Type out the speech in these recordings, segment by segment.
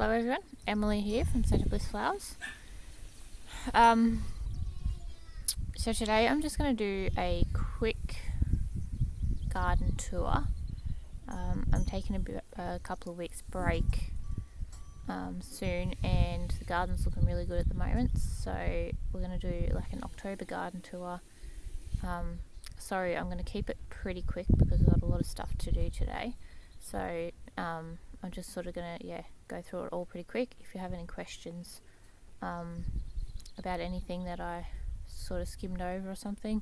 Hello everyone, Emily here from Centre Bliss Flowers. So today I'm just going to do a quick garden tour. I'm taking a couple of weeks break soon, and the garden's looking really good at the moment, so we're going to do like an October garden tour. Sorry, I'm going to keep it pretty quick because I've got a lot of stuff to do today, so I'm just sort of going to go through it all pretty quick. If you have any questions about anything that I sort of skimmed over or something,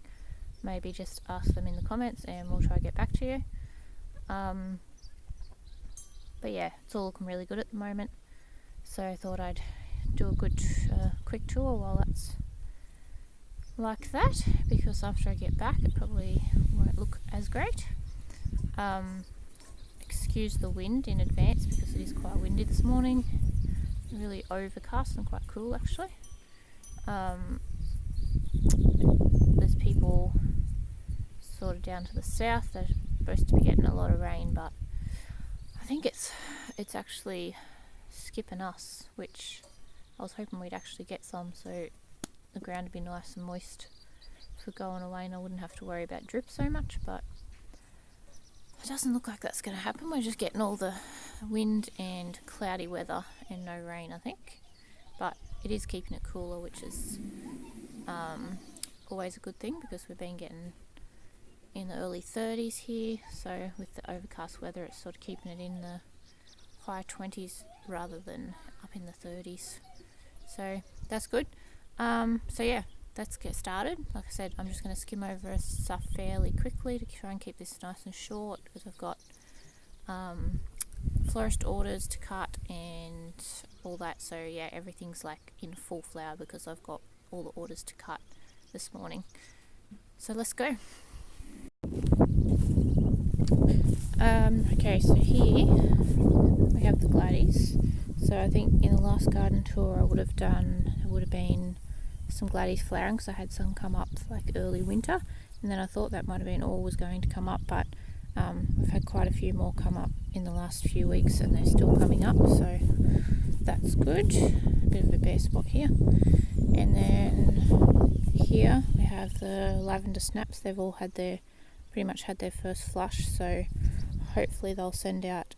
maybe just ask them in the comments and we'll try to get back to you. But yeah, it's all looking really good at the moment, so I thought I'd do a good quick tour while that's like that, because after I get back it probably won't look as great. Excuse the wind in advance because it is quite windy this morning, really overcast and quite cool actually. There's people sort of down to the south that are supposed to be getting a lot of rain, but I think it's actually skipping us, which I was hoping we'd actually get some, so the ground would be nice and moist for going away and I wouldn't have to worry about drip so much, but it doesn't look like that's going to happen. We're just getting all the wind and cloudy weather and no rain, I think, but it is keeping it cooler, which is always a good thing because we've been getting in the early 30s here, so with the overcast weather it's sort of keeping it in the high 20s rather than up in the 30s, so that's good. So yeah, let's get started. Like I said, I'm just going to skim over stuff fairly quickly to try and keep this nice and short because I've got florist orders to cut and all that, so yeah, everything's like in full flower because I've got all the orders to cut this morning. So let's go. Okay, so here we have the gladdies. So I think in the last garden tour it would have been some gladdies flowering because I had some come up like early winter, and then I thought that might have been all was going to come up, but I've had quite a few more come up in the last few weeks and they're still coming up, so that's good. A bit of a bare spot here. And then here we have the Lavender Snaps. They've all pretty much had their first flush, so hopefully they'll send out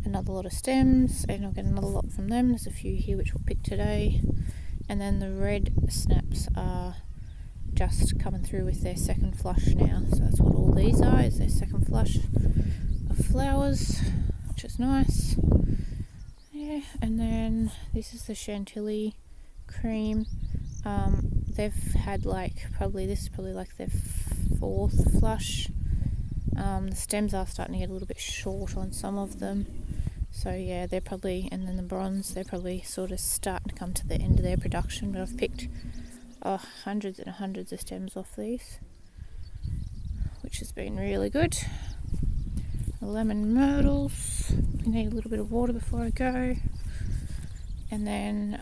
another lot of stems and I'll get another lot from them. There's a few here which we'll pick today. And then the red snaps are just coming through with their second flush now, so that's what all these are, is their second flush of flowers, which is nice. Yeah, and then this is the Chantilly Cream. They've had this is probably like their fourth flush. The stems are starting to get a little bit short on some of them, so yeah, they're probably, and then the bronze, they're probably sort of starting to come to the end of their production, but I've picked hundreds and hundreds of stems off these, which has been really good. The lemon myrtles, I need a little bit of water before I go. And then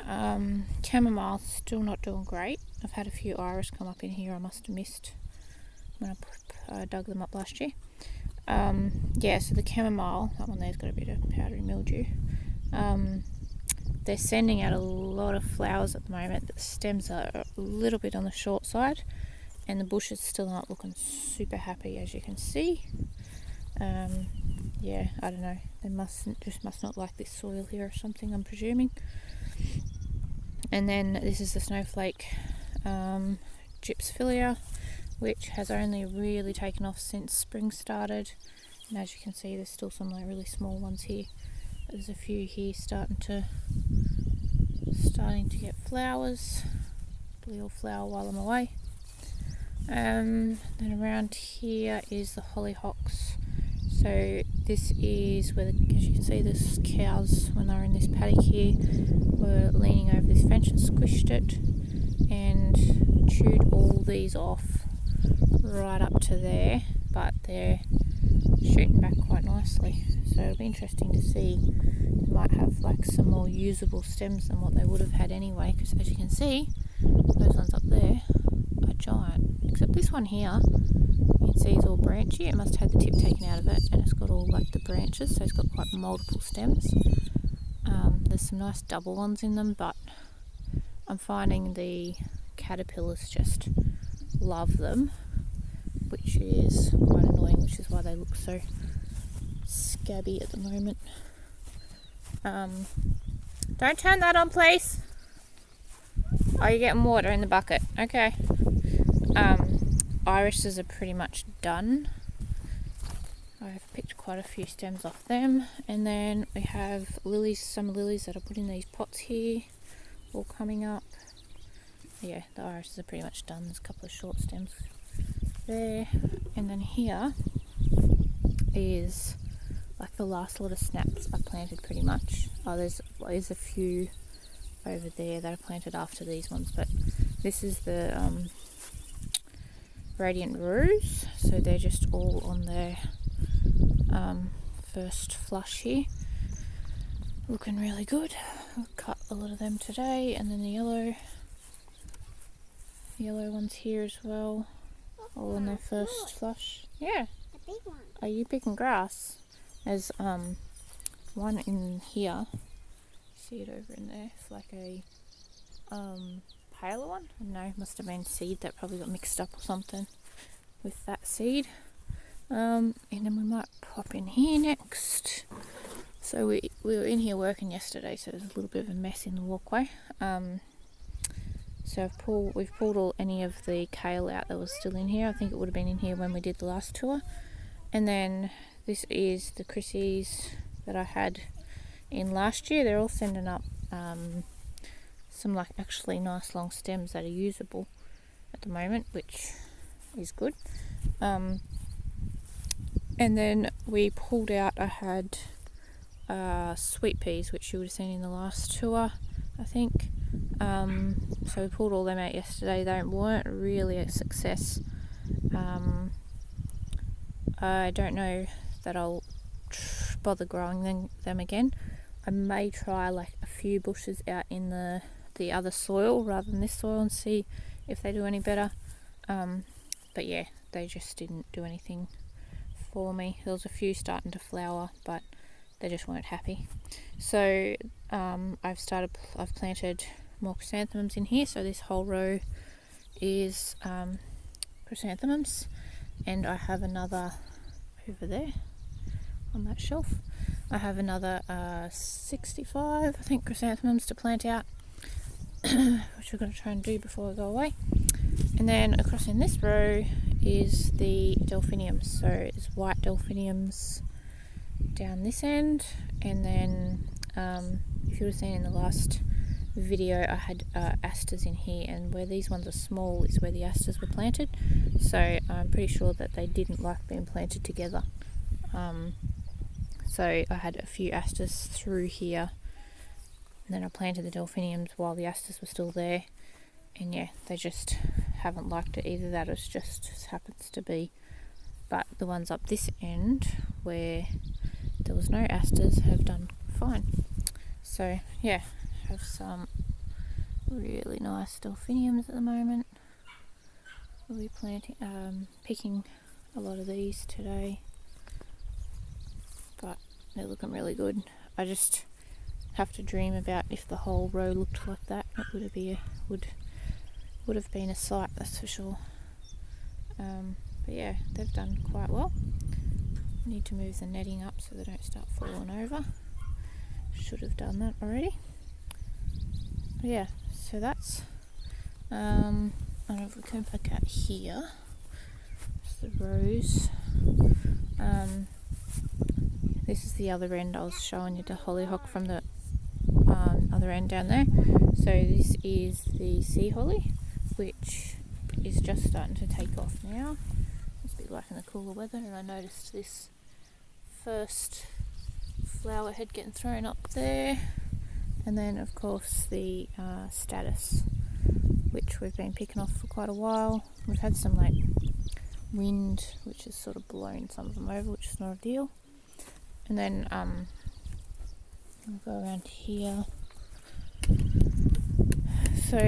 chamomile, still not doing great. I've had a few iris come up in here I must have missed when I dug them up last year. Yeah, so the chamomile, that one there's got a bit of powdery mildew. They're sending out a lot of flowers at the moment. The stems are a little bit on the short side and the bushes still aren't looking super happy, as you can see. Yeah, I don't know, they must not like this soil here or something, I'm presuming. And then this is the snowflake gypsophilia, which has only really taken off since spring started, and as you can see there's still some like really small ones here. There's a few here starting to get flowers. Probably all flower while I'm away. Then around here is the Hollyhocks. So this is where, as you can see, the cows, when they were in this paddock here, were leaning over this fence and squished it and chewed all these off right up to there, but they're shooting back quite nicely, so it'll be interesting to see. They might have like some more usable stems than what they would have had anyway, because as you can see, those ones up there are giant, except this one here you can see is all branchy. It must have had the tip taken out of it and it's got all like the branches, so it's got quite multiple stems. there's some nice double ones in them, but I'm finding the caterpillars just love them, which is quite annoying, which is why they look so scabby at the moment. Don't turn that on, please. Oh, you're getting water in the bucket. Okay. Irises are pretty much done. I've picked quite a few stems off them, and then we have lilies, some lilies that I put in these pots here, all coming up. Yeah, the irises are pretty much done. There's a couple of short stems there, and then here is like the last lot of snaps I planted pretty much. Oh, there's a few over there that I planted after these ones, but this is the Radiant Rose, so they're just all on their first flush here, looking really good. I'll cut a lot of them today, and then the yellow ones here as well, all on their first flush. Yeah. A big one. Are you picking grass? There's one in here. See it over in there? It's like a paler one. No, must have been seed that probably got mixed up or something with that seed. And then we might pop in here next. So we were in here working yesterday, so there's a little bit of a mess in the walkway. So we've pulled any of the kale out that was still in here. I think it would have been in here when we did the last tour. And then this is the Chrissies that I had in last year. They're all sending up some like actually nice long stems that are usable at the moment, which is good. And then we pulled out, I had sweet peas, which you would have seen in the last tour, I think. So we pulled all them out yesterday. They weren't really a success. I don't know that I'll bother growing them again. I may try like a few bushes out in the other soil rather than this soil and see if they do any better. But yeah, they just didn't do anything for me. There was a few starting to flower, but they just weren't happy. So I've planted more chrysanthemums in here. So this whole row is chrysanthemums, and I have another over there on that shelf. I have another 65, I think, chrysanthemums to plant out, which we're going to try and do before I go away. And then across in this row is the delphiniums. So it's white delphiniums down this end, and then if you would have seen in the last video, I had asters in here, and where these ones are small is where the asters were planted. So I'm pretty sure that they didn't like being planted together. So I had a few asters through here, and then I planted the delphiniums while the asters were still there, and yeah, they just haven't liked it. Either that or it just happens to be. But the ones up this end where there was no asters have done fine. So yeah, have some really nice delphiniums at the moment. We'll be picking a lot of these today, but they're looking really good. I just have to dream about if the whole row looked like that. It would have been a sight, that's for sure. But yeah, they've done quite well. Need to move the netting up so they don't start falling over. Should have done that already. But yeah, so that's I don't know if we can pick out here. It's the rose. This is the other end. I was showing you the hollyhock from the other end down there. So this is the sea holly, which is just starting to take off now. It's a bit like in the cooler weather, and I noticed this first flower head getting thrown up there. And then of course the status, which we've been picking off for quite a while. We've had some like wind which has sort of blown some of them over, which is not ideal. And then we'll go around here. So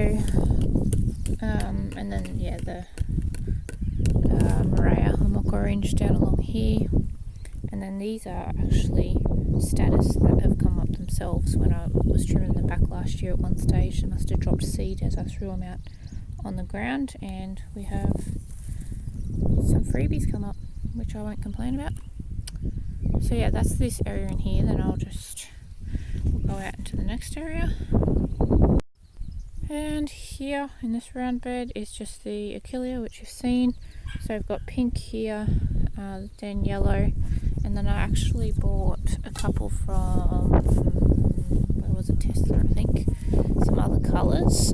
and then yeah, the Maria mock orange down along here. And then these are actually status that have come up themselves. themselves when I was trimming them back last year at one stage. They must have dropped seed as I threw them out on the ground, and we have some freebies come up, which I won't complain about. So yeah, that's this area in here. Then we'll go out into the next area. And here in this round bed is just the Achillea, which you've seen. So I've got pink here, then yellow, and then I actually bought a couple from, where was it, Tesla, I think, some other colours.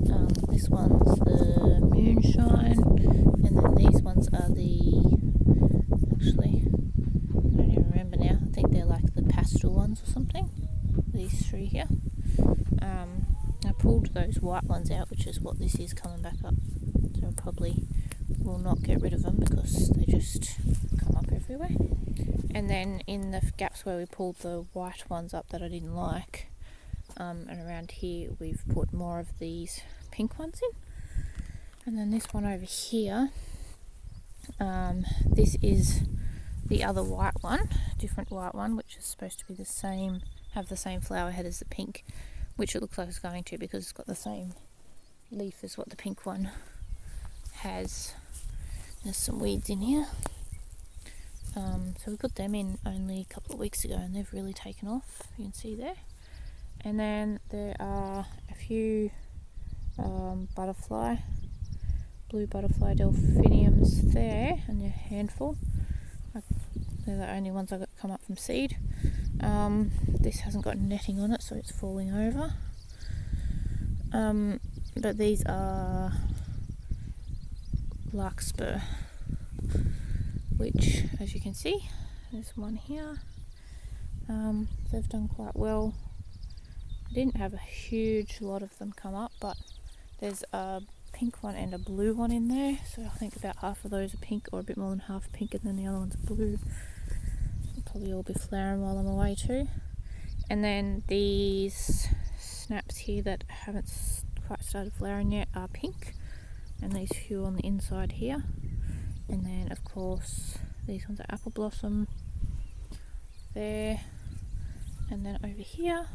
This one's the Moonshine, and then these ones are actually, I don't even remember now, I think they're like the pastel ones or something, these three here. I pulled those white ones out, which is what this is coming back up, so I probably will not get rid of them because they just come up everywhere. And then in the gaps where we pulled the white ones up that I didn't like, and around here we've put more of these pink ones in. And then this one over here, this is the other white one, different white one, which is supposed to be the same, have the same flower head as the pink, which it looks like it's going to because it's got the same leaf as what the pink one has. There's some weeds in here. So we put them in only a couple of weeks ago and they've really taken off, you can see there. And then there are a few blue butterfly delphiniums there, and a handful. They're the only ones I got come up from seed. This hasn't got netting on it, so it's falling over. But these are larkspur, which, as you can see, there's one here. They've done quite well. I didn't have a huge lot of them come up, but there's a pink one and a blue one in there, so I think about half of those are pink, or a bit more than half pink, and then the other one's blue. They'll probably all be flowering while I'm away too. And then these snaps here that haven't quite started flowering yet are pink, and these few on the inside here. And then of course these ones are apple blossom there. And then over here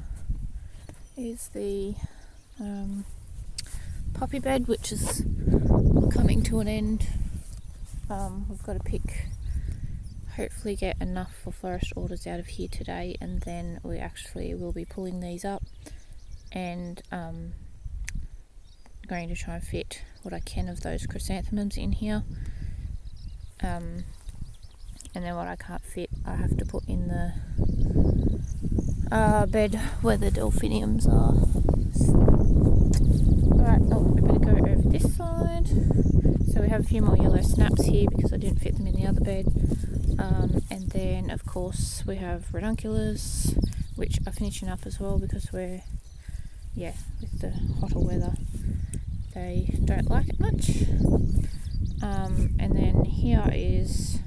is the poppy bed, which is coming to an end. We've got to pick, hopefully get enough for florist orders out of here today, and then we actually will be pulling these up and going to try and fit what I can of those chrysanthemums in here. And then what I can't fit I have to put in the bed where the delphiniums are. Alright, we better go over this side. So we have a few more yellow snaps here because I didn't fit them in the other bed. And then of course we have Ranunculus, which are finishing up as well because we're, with the hotter weather they don't like it much. And then here is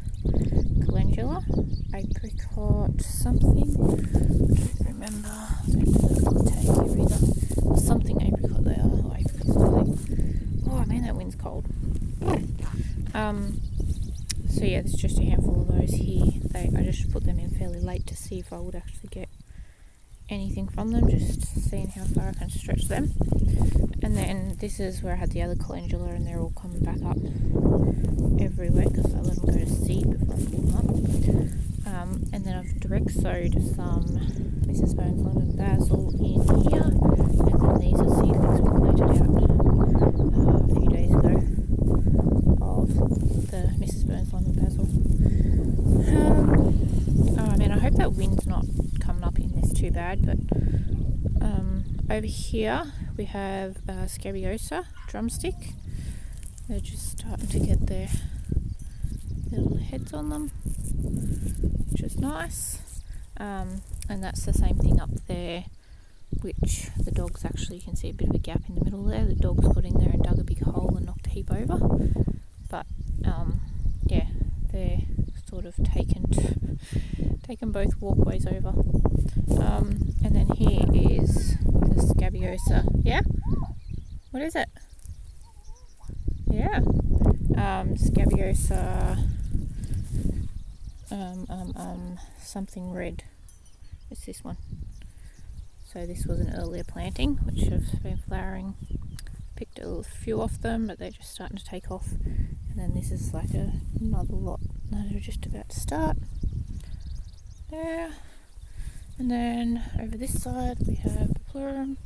Calendula, apricot something, I don't remember, I don't have the tag here either, something apricot they are, or apricot something. Oh man, that wind's cold. So yeah, there's just a handful of those here. I just put them in fairly late to see if I would actually get anything from them, just seeing how far I can stretch them. And then this is where I had the other calendula, and they're all coming back up everywhere because I let them go to seed before I pull them up. And then I've direct sowed some Mrs. Bones London basil in here, and then these are seedlings we planted out a few days ago of the Mrs. Bones London basil. Oh man, I hope that wind's not coming up in this too bad, but over here we have Scabiosa Drumstick. They're just starting to get their little heads on them, which is nice. And that's the same thing up there, which the dogs actually, you can see a bit of a gap in the middle there. The dogs got in there and dug a big hole and knocked a heap over. But yeah, they're sort of taken both walkways over. And then here is the Scabiosa. Yeah? What is it? Yeah. Scabiosa something red. It's this one. So this was an earlier planting, which have been flowering. Picked a few off them, but they're just starting to take off. And then this is like another lot that are just about to start. There. And then over this side we have the pleurum,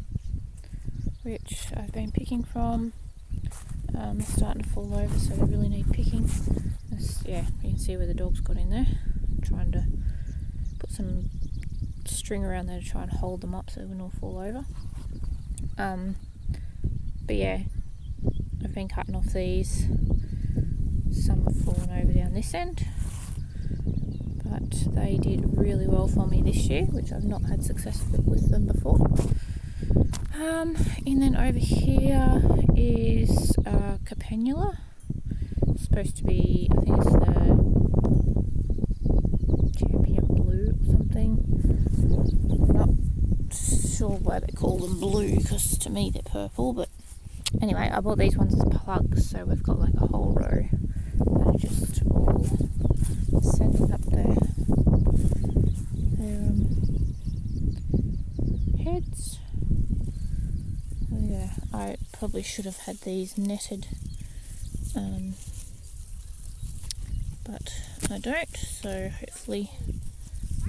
which I've been picking from. They're starting to fall over, so they really need picking. Yeah, you can see where the dog's got in there. I'm trying to put some string around there to try and hold them up so they wouldn't all fall over. But yeah, I've been cutting off these. Some have fallen over down this end, but they did really well for me this year, which I've not had success with them before. And then over here is Capenula. It's supposed to be, I think it's the Champion Blue or something. I'm not sure why they call them blue, because to me they're purple, but anyway, I bought these ones as plugs, so we've got like a whole row that are just all sending up their heads. Yeah, I probably should have had these netted, but I don't, so hopefully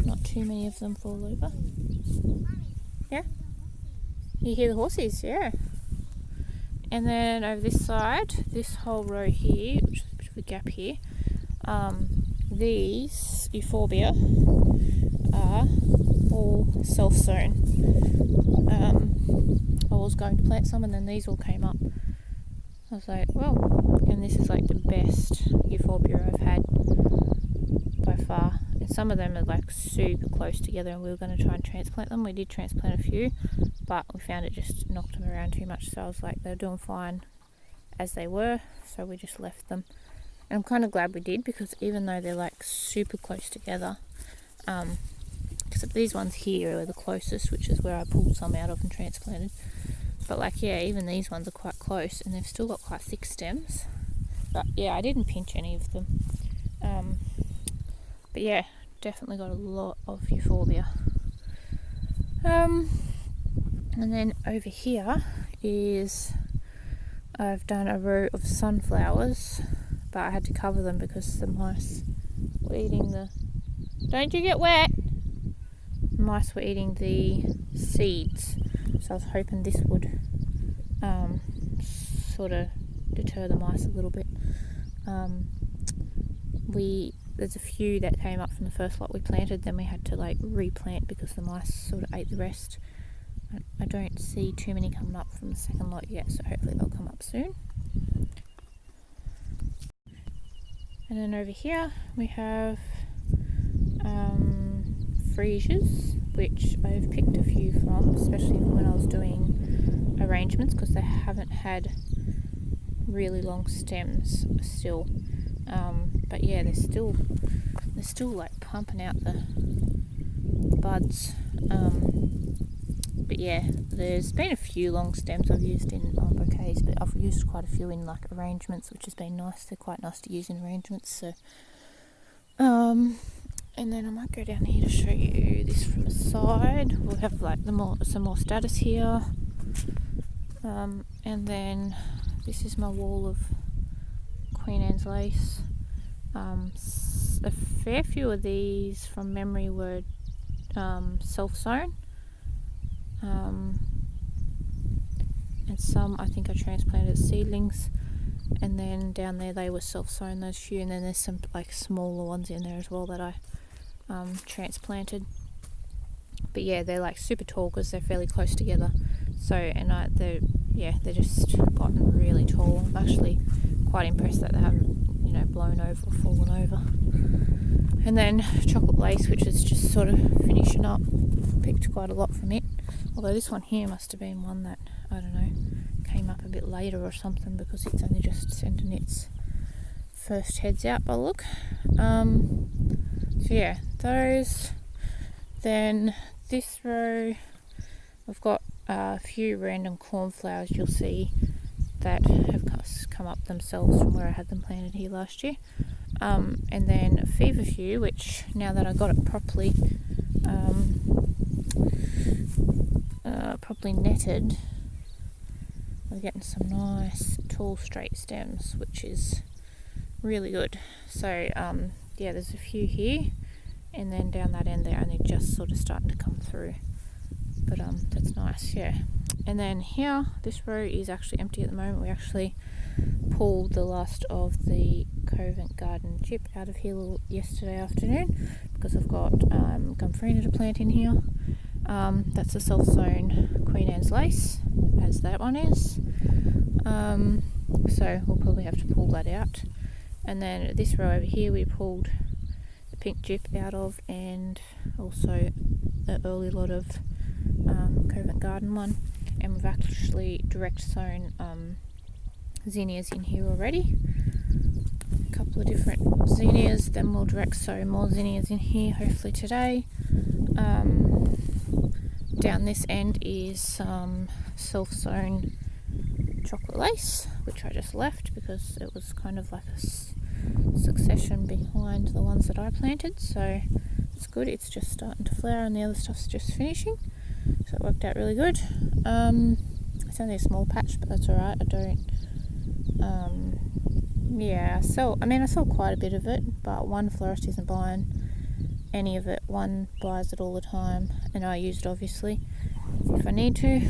not too many of them fall over. Yeah? You hear the horses? Yeah. And then over this side, this whole row here, which is a bit of a gap here, these euphorbia are all self-sown. I was going to plant some and then these all came up. I was like, well, and this is like the best euphorbia I've had by far. And some of them are like super close together, and we were going to try and transplant them. We did transplant a few, but we found it just knocked them around too much. So I was like, they're doing fine as they were, so we just left them. And I'm kind of glad we did, because even though they're like super close together, except these ones here are the closest, which is where I pulled some out of and transplanted. But like, yeah, even these ones are quite close, and they've still got quite thick stems. But yeah, I didn't pinch any of them. But yeah, definitely got a lot of euphorbia. And then over here is, I've done a row of sunflowers, but I had to cover them because the mice were eating the... Don't you get wet! The mice were eating the seeds, so I was hoping this would sort of deter the mice a little bit. There's a few that came up from the first lot we planted, then we had to like replant because the mice sort of ate the rest. I don't see too many coming up from the second lot yet, so hopefully they'll come up soon. And then over here we have freesias, which I've picked a few from, especially when I was doing arrangements, because they haven't had really long stems still. But yeah, they're still like pumping out the buds. But yeah, there's been a few long stems I've used in bouquets, but I've used quite a few in like arrangements, which has been nice. They're quite nice to use in arrangements. So, and then I might go down here to show you this from the side. We'll have like some more status here, and then this is my wall of Queen Anne's lace. A fair few of these from memory were self-sown, and some I think I transplanted as seedlings, and then down there they were self-sown, those few, and then there's some like smaller ones in there as well that I transplanted. But yeah, they're like super tall because they're fairly close together. So, and they're just gotten really tall. I'm actually quite impressed that they haven't, blown over or fallen over. And then chocolate lace, which is just sort of finishing up. Picked quite a lot from it. Although this one here must have been one that, I don't know, came up a bit later or something, because it's only just sending its first heads out by the look. So yeah, those. Then this row, I've got a few random cornflowers you'll see that have come up themselves from where I had them planted here last year. And then a feverfew, which now that I got it properly, properly netted, we're getting some nice tall straight stems, which is really good. So yeah, there's a few here, and then down that end they're only just sort of starting to come through, but that's nice. Yeah. And then here, this row is actually empty at the moment. We actually pulled the last of the Covent Garden gyp out of here yesterday afternoon, because I've got Gomphrena to plant in here. That's a self-sown Queen Anne's lace, as that one is. So we'll probably have to pull that out. And then this row over here we pulled the pink gyp out of, and also the early lot of Covent Garden one. And we've actually direct sown zinnias in here already. A couple of different zinnias, then we'll direct sow more zinnias in here hopefully today. Down this end is some self-sown chocolate lace, which I just left because it was kind of like a succession behind the ones that I planted, so it's good. It's just starting to flower and the other stuff's just finishing, so it worked out really good. It's only a small patch, but that's alright. I sell quite a bit of it, but one florist isn't buying any of it. One buys it all the time, and I use it obviously if I need to.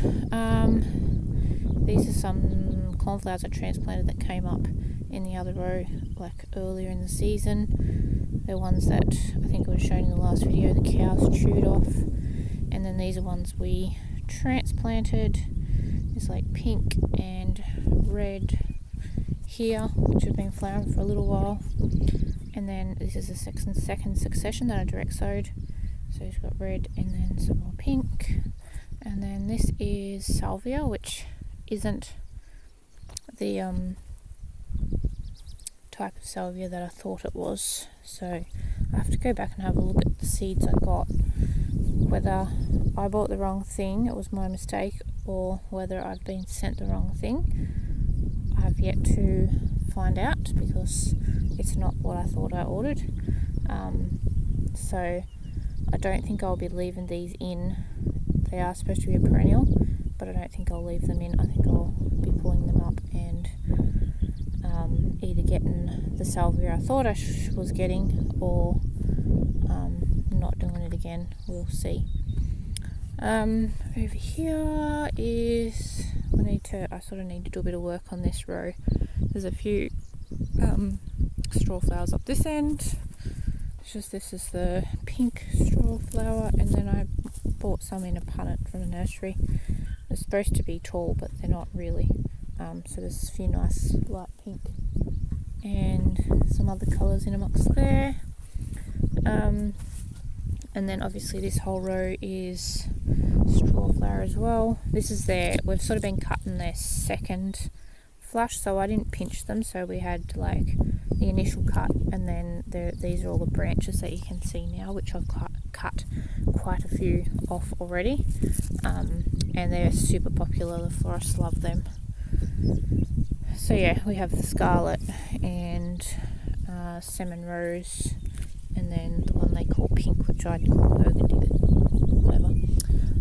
These are some cornflowers I transplanted that came up in the other row like earlier in the season. They're ones that I think I was shown in the last video the cows chewed off, and then these are ones we transplanted. There's like pink and red here, which have been flowering for a little while, and then this is the second succession that I direct sowed. So it's got red and then some more pink, and then this is Salvia, which isn't the type of salvia that I thought it was, so I have to go back and have a look at the seeds I got, whether I bought the wrong thing, it was my mistake, or whether I've been sent the wrong thing. I have yet to find out because it's not what I thought I ordered. So I don't think I'll be leaving these in. They are supposed to be a perennial, but I don't think I'll leave them in. I think I'll be pulling them up and either getting the salvia I thought I was getting, or not doing it again. We'll see. Over here is, I sort of need to do a bit of work on this row. There's a few straw flowers up this end. It's just, this is the pink straw flower, and then I bought some in a punnet from the nursery. They're supposed to be tall, but they're not really. So there's a few nice light pink and some other colours in amongst there. And then obviously this whole row is straw flower as well. This is we've sort of been cutting their second flush, so I didn't pinch them, so we had like the initial cut, and then these are all the branches that you can see now, which I've cut quite a few off already, and they're super popular. The florists love them. So yeah, we have the scarlet and salmon rose, and then the one they call pink, which I'd call burgundy, but whatever.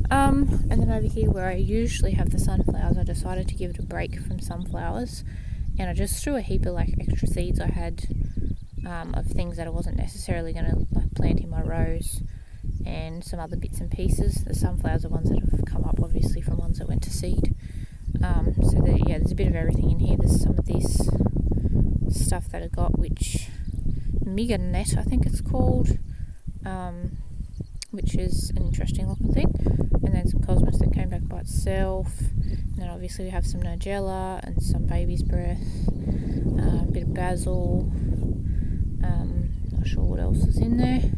And then over here where I usually have the sunflowers, I decided to give it a break from sunflowers, and I just threw a heap of like extra seeds I had of things that I wasn't necessarily going to like plant in my rows, and some other bits and pieces. The sunflowers are ones that have come up obviously from ones that went to seed. So there's a bit of everything in here. There's some of this stuff that I got, which Miganet I think it's called, which is an interesting looking thing, and then some cosmos that came back by itself, and then obviously we have some nigella and some baby's breath, a bit of basil, not sure what else is in there.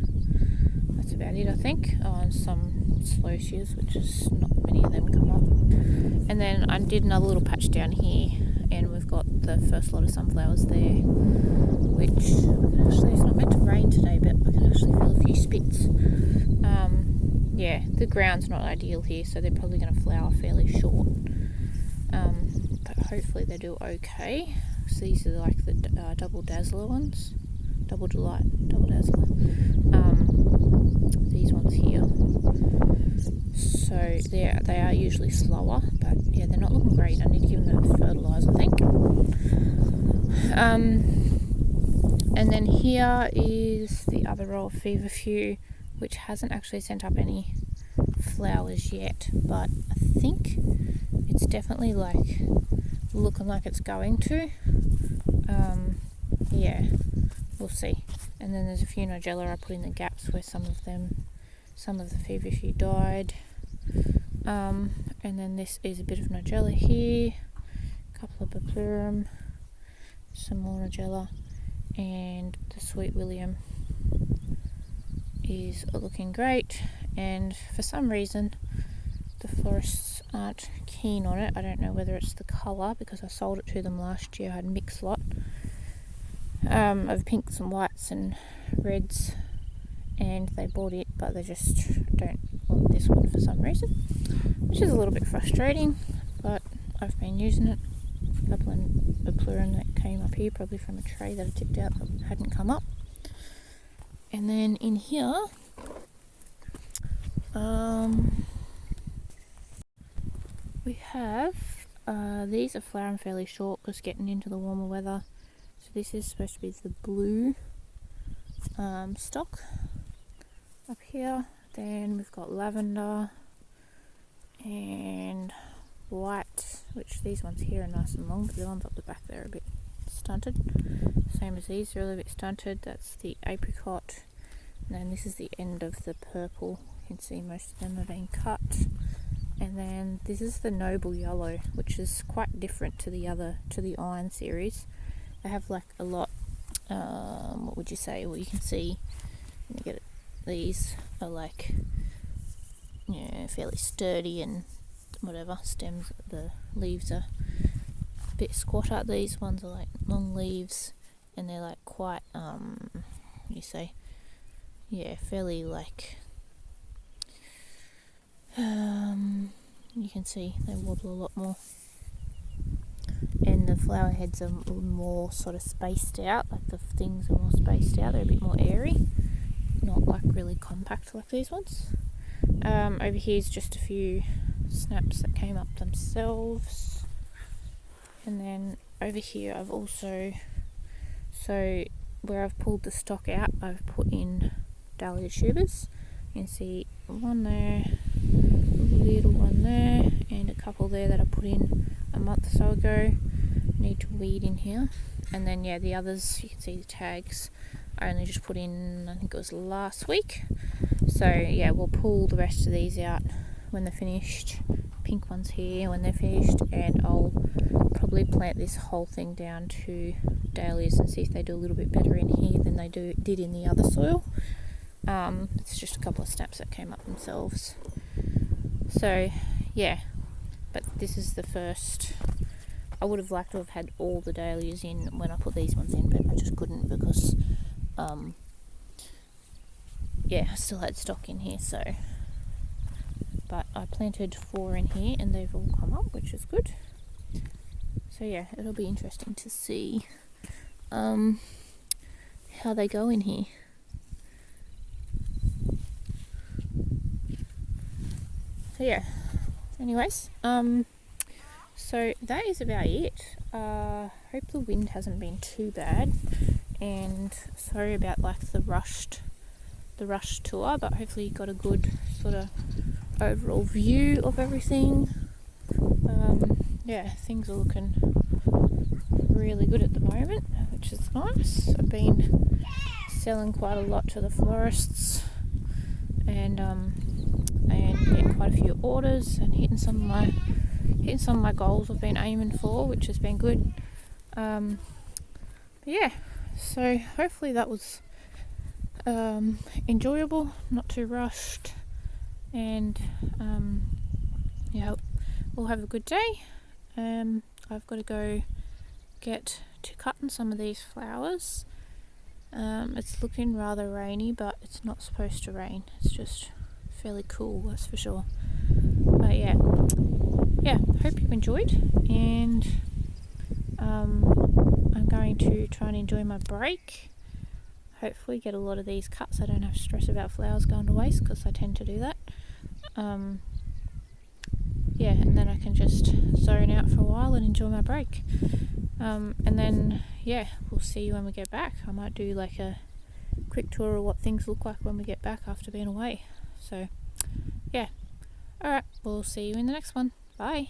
That's about it I think. And some sloecias, which is not many of them come up. And then I did another little patch down here, and we've got the first lot of sunflowers there, which it's not meant to rain today, but I can actually feel a few spits. Yeah, the ground's not ideal here, so they're probably going to flower fairly short, but hopefully they do okay. So these are like the double dazzler ones, double delight, double dazzler. These ones here. so they are usually slower, but yeah, they're not looking great. I need to give them a fertiliser, I think. And then here is the other row of feverfew, which hasn't actually sent up any flowers yet, but I think it's definitely like looking like it's going to. Yeah, we'll see. And then there's a few nigella I put in the gaps where some of the feverfew died. And then this is a bit of nigella here, a couple of Biplurum, some more nigella, and the Sweet William is looking great. And for some reason the florists aren't keen on it. I don't know whether it's the colour, because I sold it to them last year. I had a mixed lot of pinks and whites and reds, and they bought it, but they just don't want this one for some reason, which is a little bit frustrating, but I've been using it. A couple of Biplurum that came up here, probably from a tray that I tipped out that hadn't come up. And then in here, we have, these are flowering fairly short because getting into the warmer weather. So this is supposed to be the blue stock up here. Then we've got lavender and white, which these ones here are nice and long, but the ones up the back there are a bit stunted. Same as these, they're a little bit stunted. That's the apricot. And then this is the end of the purple. You can see most of them have been cut. And then this is the noble yellow, which is quite different to the iron series. They have like a lot, what would you say? Well, you can see, let me get it. These are like, fairly sturdy and whatever. Stems, the leaves are a bit squatter. These ones are like long leaves, and they're like quite, fairly like, you can see they wobble a lot more. And the flower heads are more sort of spaced out, like the things are more spaced out, they're a bit more airy, not like really compact like these ones. Over here is just a few snaps that came up themselves. And then over here I've also, so where I've pulled the stock out, I've put in dahlia tubers. You can see one there, a little one there, and a couple there that I put in a month or so ago. Need to weed in here. And then the others, you can see the tags, I only just put in, I think it was last week. So we'll pull the rest of these out when they're finished. Pink ones here when they're finished, and I'll probably plant this whole thing down to dahlias and see if they do a little bit better in here than they did in the other soil. It's just a couple of snaps that came up themselves. So but this is the first. I would have liked to have had all the dahlias in when I put these ones in, but I just couldn't because I still had stock in here. So, but I planted 4 in here and they've all come up, which is good. So it'll be interesting to see how they go in here. So anyways, so that is about it. Hope the wind hasn't been too bad, and sorry about like the rushed tour, but hopefully you got a good sort of overall view of everything. Things are looking really good at the moment, which is nice. I've been selling quite a lot to the florists, and getting quite a few orders and hitting some of my goals I've been aiming for, which has been good. So hopefully that was enjoyable, not too rushed, and we'll have a good day. I've got to go get to cutting some of these flowers. It's looking rather rainy, but it's not supposed to rain. It's just fairly cool, that's for sure. But hope you enjoyed, and I'm going to try and enjoy my break. Hopefully get a lot of these cut so I don't have to stress about flowers going to waste, because I tend to do that. yeah, and then I can just zone out for a while and enjoy my break. And then yeah, we'll see you when we get back. I might do like a quick tour of what things look like when we get back after being away. So yeah, alright, we'll see you in the next one. Bye.